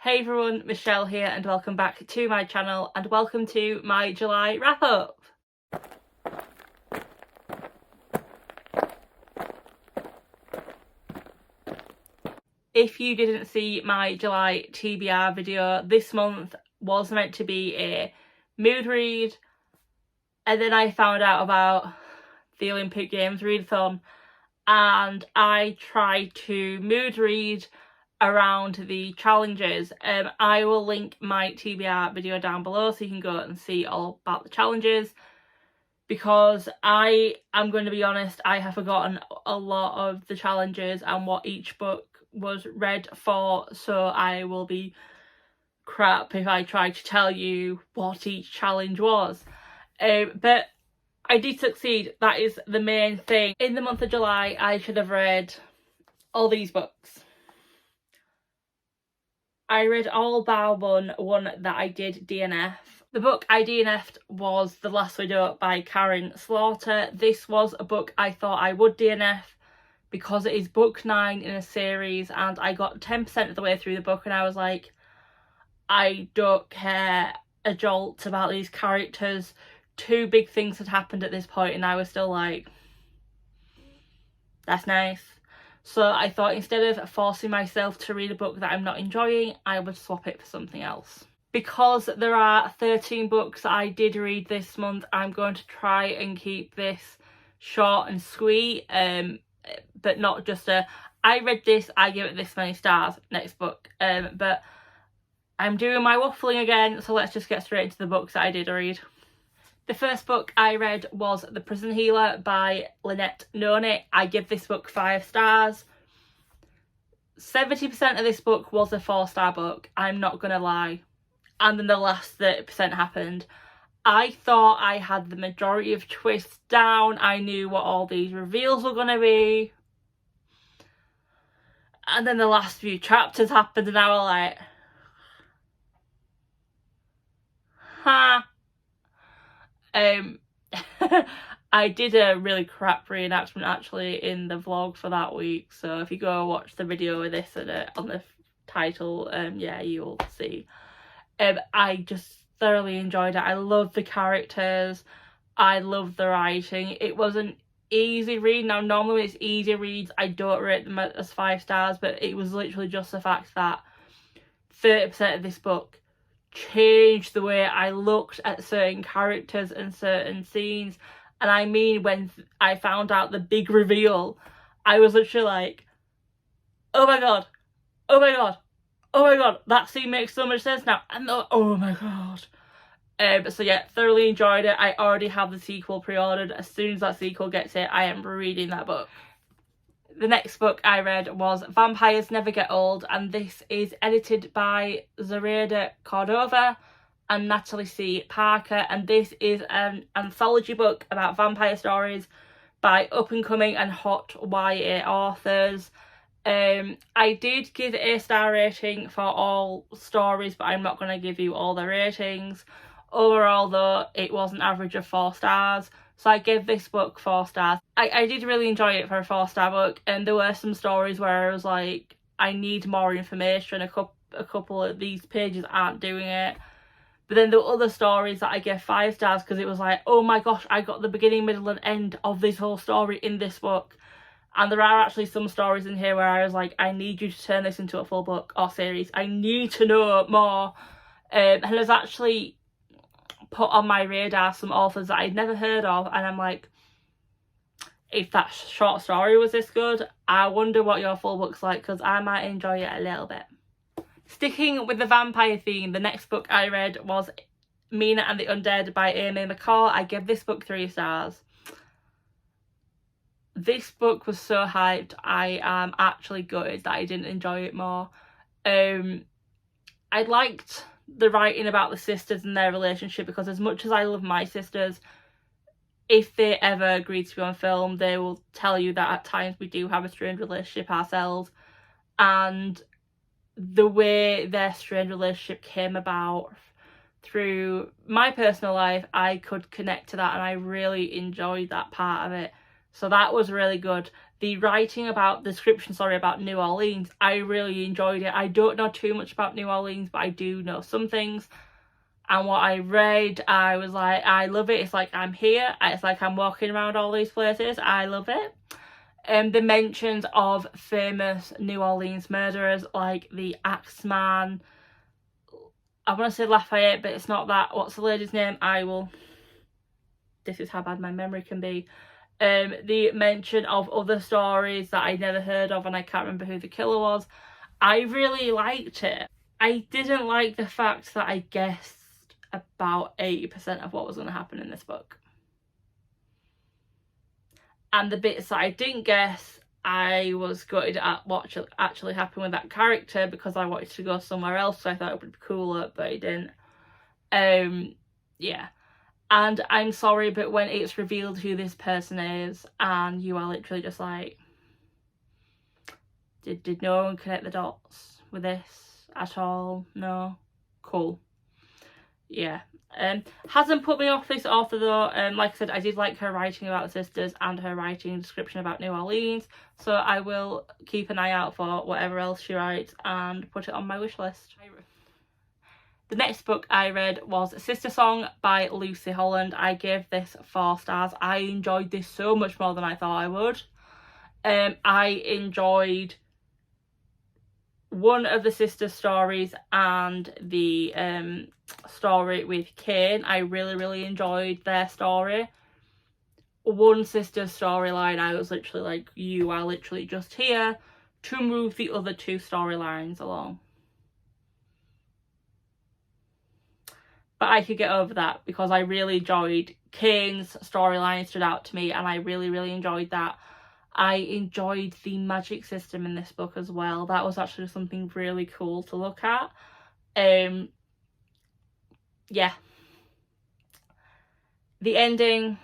Hey everyone, Michelle here and welcome back to my channel and welcome to my July wrap up. If you didn't see my July TBR video, this month was meant to be a mood read, and then I found out about the Olympic Games readathon and I tried to mood read around the challenges. I will link my TBR video down below so you can go and see all about the challenges, because I am going to be honest, I have forgotten a lot of the challenges and what each book was read for, so I will be crap if I try to tell you what each challenge was. But I did succeed, that is the main thing. In the month of July I should have read all these books. I read all bar one that I did DNF. The book I DNF'd was The Last Widow by Karen Slaughter. This was a book I thought I would DNF because it is book 9 in a series, and I got 10% of the way through the book and I was like, I don't care a jolt about these characters. Two big things had happened at this point and I was still like, that's nice. So I thought instead of forcing myself to read a book that I'm not enjoying, I would swap it for something else. Because there are 13 books I did read this month, I'm going to try and keep this short and sweet, but not just I read this, I give it this many stars, next book. But I'm doing my waffling again, so let's just get straight into the books that I did read. The first book I read was The Prison Healer by Lynette Noni. I give this book 5 stars. 70% of this book was a 4-star book, I'm not gonna lie. And then the last 30% happened. I thought I had the majority of twists down. I knew what all these reveals were gonna be. And then the last few chapters happened and I was like, huh. I did a really crap reenactment actually in the vlog for that week, so if you go watch the video with this on the title, yeah, you'll see. I just thoroughly enjoyed it. I love the characters, I love the writing. It was an easy read. Now normally when it's easy reads I don't rate them as 5 stars, but it was literally just the fact that 30% of this book changed the way I looked at certain characters and certain scenes. And I mean, when I found out the big reveal, I was literally like, oh my god, oh my god, oh my god, that scene makes so much sense now. And oh my god. So yeah, thoroughly enjoyed it. I already have the sequel pre-ordered. As soon as that sequel gets here, I am reading that book. The next book I read was Vampires Never Get Old, and this is edited by Zoraida Cordova and Natalie C. Parker, and this is an anthology book about vampire stories by up-and-coming and hot YA authors. I did give it a star rating for all stories, but I'm not going to give you all the ratings. Overall though, it was an average of 4 stars. So I gave this book 4 stars. I did really enjoy it for a 4-star book, and there were some stories where I was like, I need more information. A couple of these pages aren't doing it. But then there were other stories that I gave 5 stars because it was like, oh my gosh, I got the beginning, middle and end of this whole story in this book. And there are actually some stories in here where I was like, I need you to turn this into a full book or series. I need to know more. And there's actually put on my radar some authors that I'd never heard of, and I'm like, if that short story was this good, I wonder what your full book's like, because I might enjoy it a little bit. Sticking with the vampire theme, the next book I read was Mina and the Undead by Amy McCall. I give this book 3 stars. This book was so hyped, I am actually gutted that I didn't enjoy it more. I liked the writing about the sisters and their relationship, because as much as I love my sisters, if they ever agree to be on film, they will tell you that at times we do have a strained relationship ourselves, and the way their strained relationship came about through my personal life, I could connect to that and I really enjoyed that part of it. So that was really good. The writing about the description, sorry, about New Orleans, I really enjoyed it. I don't know too much about New Orleans, but I do know some things. And what I read, I was like, I love it. It's like I'm here. It's like I'm walking around all these places. I love it. The mentions of famous New Orleans murderers like the Axeman. I want to say Lafayette, but it's not that. What's the lady's name? This is how bad my memory can be. The mention of other stories that I never heard of, and I can't remember who the killer was. I really liked it. I didn't like the fact that I guessed about 80% of what was going to happen in this book. And the bits that I didn't guess, I was gutted at what actually happened with that character, because I wanted to go somewhere else, so I thought it would be cooler, but it didn't. Yeah. And I'm sorry, but when it's revealed who this person is, and you are literally just like, did no one connect the dots with this at all? No? Cool. Yeah. Hasn't put me off this author though. Like I said, I did like her writing about the sisters and her writing description about New Orleans, so I will keep an eye out for whatever else she writes and put it on my wish list. The next book I read was Sister Song by Lucy Holland. I gave this 4 stars. I enjoyed this so much more than I thought I would. I enjoyed one of the sister stories and the story with Kane. I really enjoyed their story. One sister's storyline, I was literally like, you are literally just here to move the other 2 storylines along. But I could get over that because I really enjoyed Kane's storyline, stood out to me, and I really enjoyed that. I enjoyed the magic system in this book as well. That was actually something really cool to look at. Yeah. The ending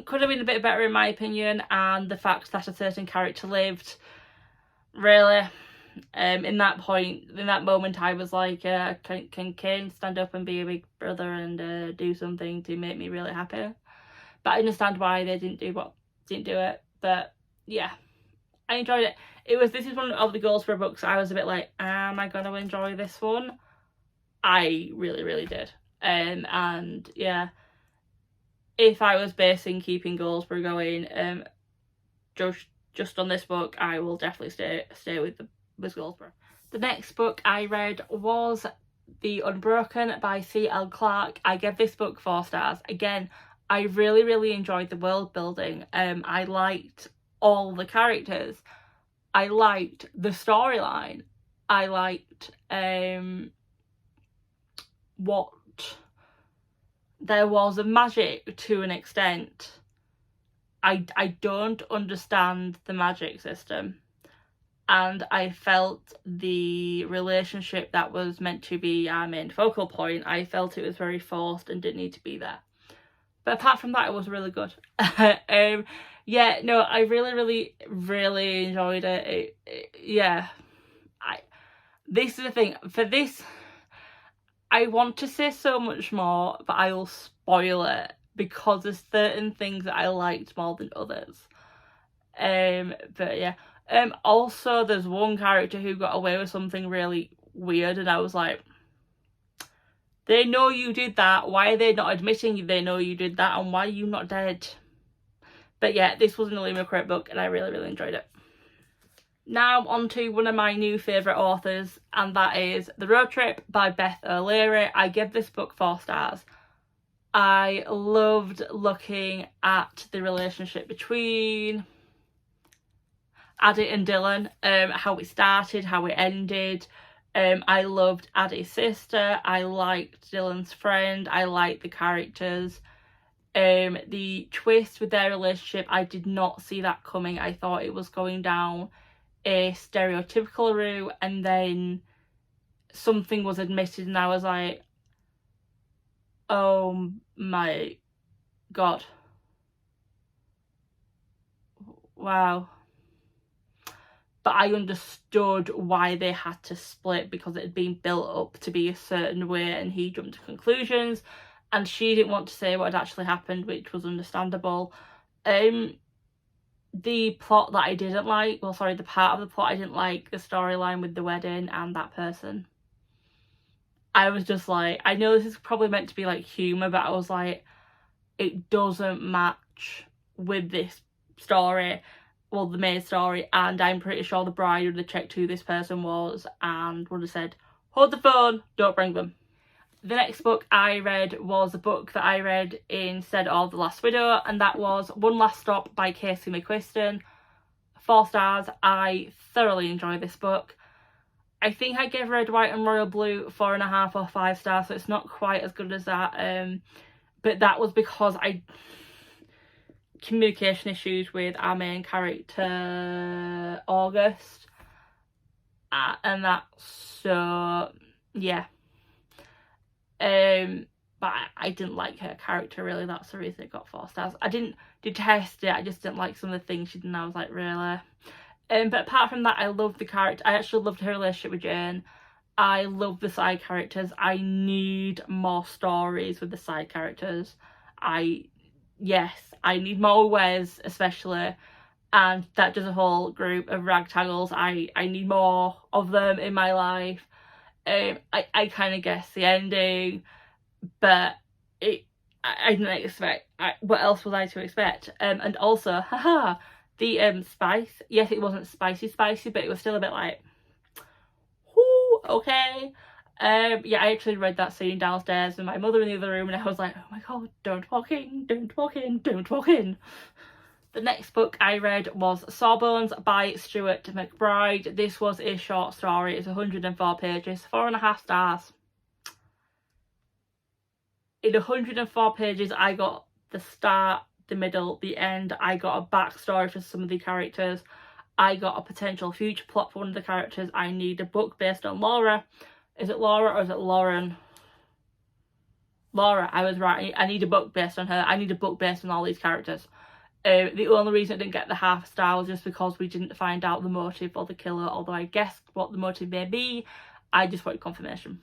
could have been a bit better in my opinion, and the fact that a certain character lived, really. In that moment I was like, can Kane stand up and be a big brother and do something to make me really happy? But I understand why they didn't do it. But yeah, I enjoyed it. This is one of the Goldsborough books I was a bit like, am I gonna enjoy this one? I really did. And yeah, if I was basing keeping Goldsborough going, just on this book, I will definitely stay with Goldsborough. The next book I read was The Unbroken by C.L. Clarke. I gave this book 4 stars. Again, I really enjoyed the world building. I liked all the characters. I liked the storyline. I liked what there was of magic to an extent. I don't understand the magic system, and I felt the relationship that was meant to be our main focal point, I felt it was very forced and didn't need to be there. But apart from that, it was really good. Yeah, no, I really enjoyed it. Yeah, this is the thing. For this, I want to say so much more, but I will spoil it because there's certain things that I liked more than others. But yeah. Also, there's one character who got away with something really weird, and I was like, they know you did that. Why are they not admitting they know you did that? And why are you not dead? But yeah, this was an Alima Crate book, and I really enjoyed it. Now on to one of my new favourite authors, and that is The Road Trip by Beth O'Leary. I give this book 4 stars. I loved looking at the relationship between Addie and Dylan, how it started, how it ended. I loved Addie's sister. I liked Dylan's friend. I liked the characters. The twist with their relationship, I did not see that coming. I thought it was going down a stereotypical route, and then something was admitted, and I was like, oh my god, wow. But I understood why they had to split, because it had been built up to be a certain way and he jumped to conclusions, and she didn't want to say what had actually happened, which was understandable. The plot that I didn't like, well, sorry, the part of the plot I didn't like, the storyline with the wedding and that person. I was just like, I know this is probably meant to be like humour, but I was like, it doesn't match with this story, well, the main story, and I'm pretty sure the bride would have checked who this person was and would have said, hold the phone, don't bring them. The next book I read was a book that I read instead of the last video, and that was One Last Stop by Casey McQuiston. 4 stars. I thoroughly enjoyed this book. I think I gave Red, White and Royal Blue 4.5 or 5 stars, so it's not quite as good as that. But that was because communication issues with our main character, August. And that's so, yeah. But I didn't like her character, really. That's the reason it got 4 stars. I didn't detest it, I just didn't like some of the things she did, and I was like, really? But apart from that, I loved the character. I actually loved her relationship with Jane. I love the side characters. I need more stories with the side characters. Yes, I need more Wes, especially, and that does a whole group of ragtaggles. I need more of them in my life. I kind of guessed the ending, but I didn't expect. What else was I to expect? And also, haha, the spice. Yes, it wasn't spicy, but it was still a bit like, whoo, okay. Yeah, I actually read that scene downstairs with my mother in the other room, and I was like, oh my god, don't walk in, don't walk in, don't walk in. The next book I read was Sawbones by Stuart McBride. This was a short story. It's 104 pages, 4.5 stars. In 104 pages, I got the start, the middle, the end. I got a backstory for some of the characters. I got a potential future plot for one of the characters. I need a book based on Laura. Is it Laura or is it Lauren? Laura, I was right. I need a book based on her. I need a book based on all these characters. The only reason I didn't get the half star was just because we didn't find out the motive for the killer, although I guessed what the motive may be. I just wanted confirmation.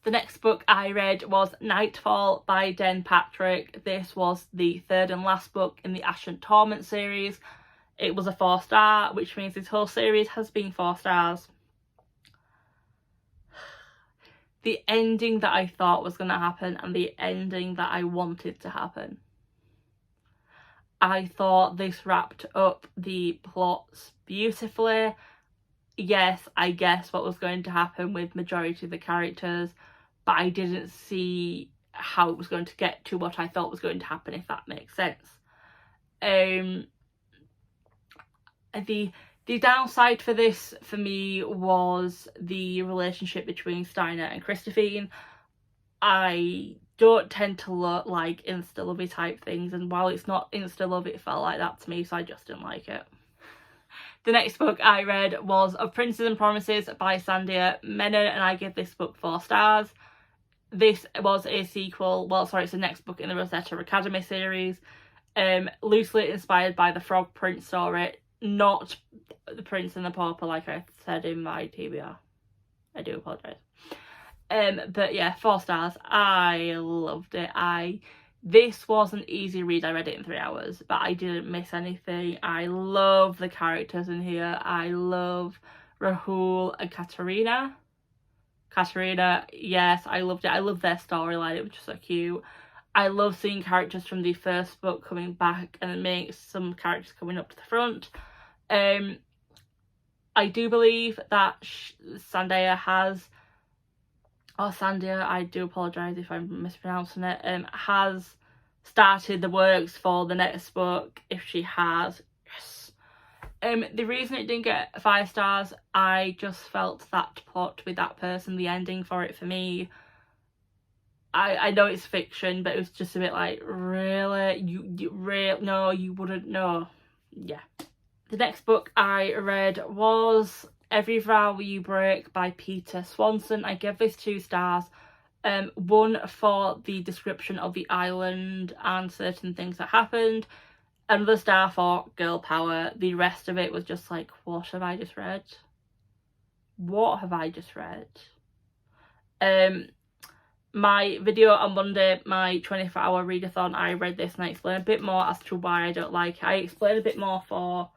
The next book I read was Nightfall by Den Patrick. This was the 3rd and last book in the Ashen Torment series. It was a 4 star, which means this whole series has been 4 stars. The ending that I thought was going to happen and the ending that I wanted to happen. I thought this wrapped up the plots beautifully. Yes, I guessed what was going to happen with majority of the characters, but I didn't see how it was going to get to what I thought was going to happen, if that makes sense. The downside for this, for me, was the relationship between Steiner and Christophine. I don't tend to like insta-lovey type things, and while it's not insta-love, it felt like that to me, so I just didn't like it. The next book I read was Of Princes and Promises by Sandia Menon, and I give this book 4 stars. This was a sequel, well, sorry, it's the next book in the Rosetta Academy series, loosely inspired by the Frog Prince story, not The Prince and the Pauper, like I said in my TBR. I do apologise. But yeah, 4 stars. I loved it. This was an easy read. I read it in 3 hours, but I didn't miss anything. I love the characters in here. I love Rahul and Katerina. Yes, I loved it. I love their storyline. It was just so cute. I love seeing characters from the first book coming back and it makes some characters coming up to the front. I do believe that Sandia has, or Sandia, I do apologise if I'm mispronouncing it, has started the works for the next book. If she has, yes. The reason it didn't get 5 stars, I just felt that plot with that person, the ending for it for me, I know it's fiction, but it was just a bit like, really? No, you wouldn't know. Yeah. The next book I read was Every Vow You Break by Peter Swanson. I give this 2 stars. 1 for the description of the island and certain things that happened. Another star for girl power. The rest of it was just like, what have I just read? What have I just read? my video on Monday, my 24-hour readathon, I read this and I explained a bit more as to why I don't like it. I explained a bit more for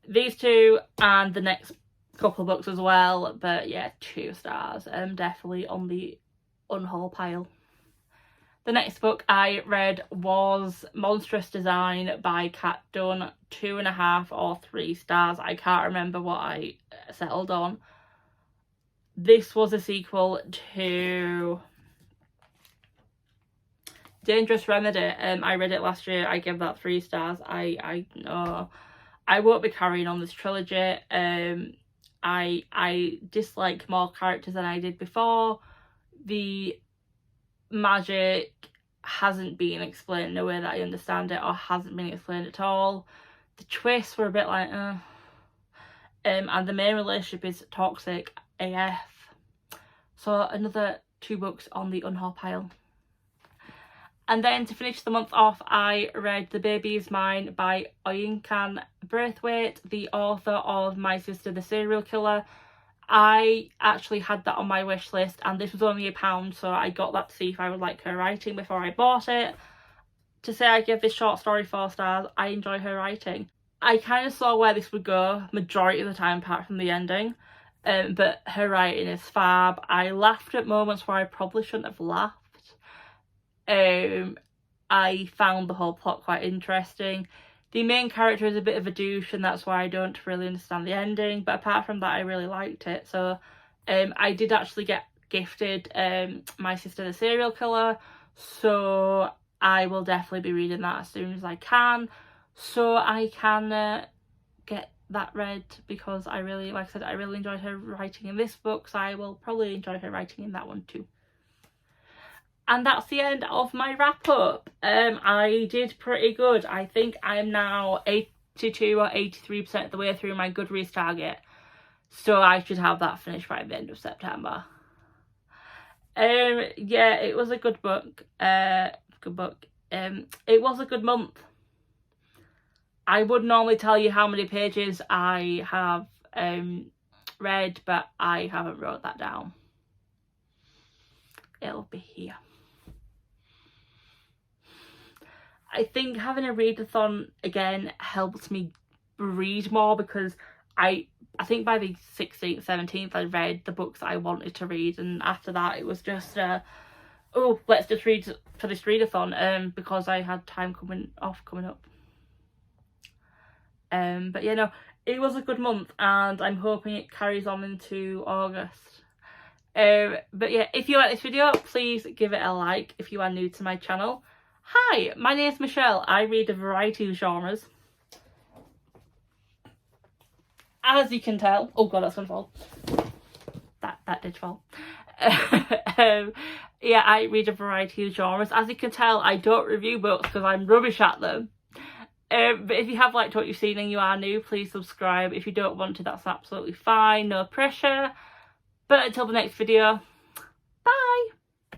these two and the next couple of books as well, but yeah, 2 stars. Definitely on the unhaul pile. The next book I read was Monsterous Design by Kat Dunn, 2.5 or 3 stars. I can't remember what I settled on. This was a sequel to Dangerous Remedy. I read it last year. I gave that 3 stars. I know I won't be carrying on this trilogy. I dislike more characters than I did before. The magic hasn't been explained in a way that I understand it, or hasn't been explained at all. The twists were a bit like and the main relationship is toxic AF. So another 2 books on the unhaul pile. And then to finish the month off, I read The Baby Is Mine by Oyinkan Braithwaite, the author of My Sister the Serial Killer. I actually had that on my wish list, and this was only £1, so I got that to see if I would like her writing before I bought it. To say I give this short story 4 stars, I enjoy her writing. I kind of saw where this would go majority of the time apart from the ending, but her writing is fab. I laughed at moments where I probably shouldn't have laughed. I found the whole plot quite interesting. The main character is a bit of a douche, and that's why I don't really understand the ending, but apart from that I really liked it. So I did actually get gifted My Sister the Serial Killer, so I will definitely be reading that as soon as I can, so I can get that read, because I really, like I said, I really enjoyed her writing in this book, so I will probably enjoy her writing in that one too. And that's the end of my wrap up. I did pretty good. I think I'm now 82 or 83% of the way through my Goodreads target, so I should have that finished by the end of September. Yeah, it was a good book. It was a good month. I would normally tell you how many pages I have read, but I haven't wrote that down. It'll be here. I think having a readathon again helped me read more, because I think by the 16th, 17th I read the books that I wanted to read, and after that it was just oh, let's just read for this readathon, because I had time coming up. But yeah, no, it was a good month, and I'm hoping it carries on into August. But yeah, if you like this video, please give it a like if you are new to my channel. Hi, my name is Michelle. I read a variety of genres. As you can tell, oh god, that's gonna fall. That did fall. Yeah, I read a variety of genres. As you can tell, I don't review books because I'm rubbish at them. But if you have liked what you've seen and you are new, please subscribe. If you don't want to, that's absolutely fine, no pressure. But until the next video,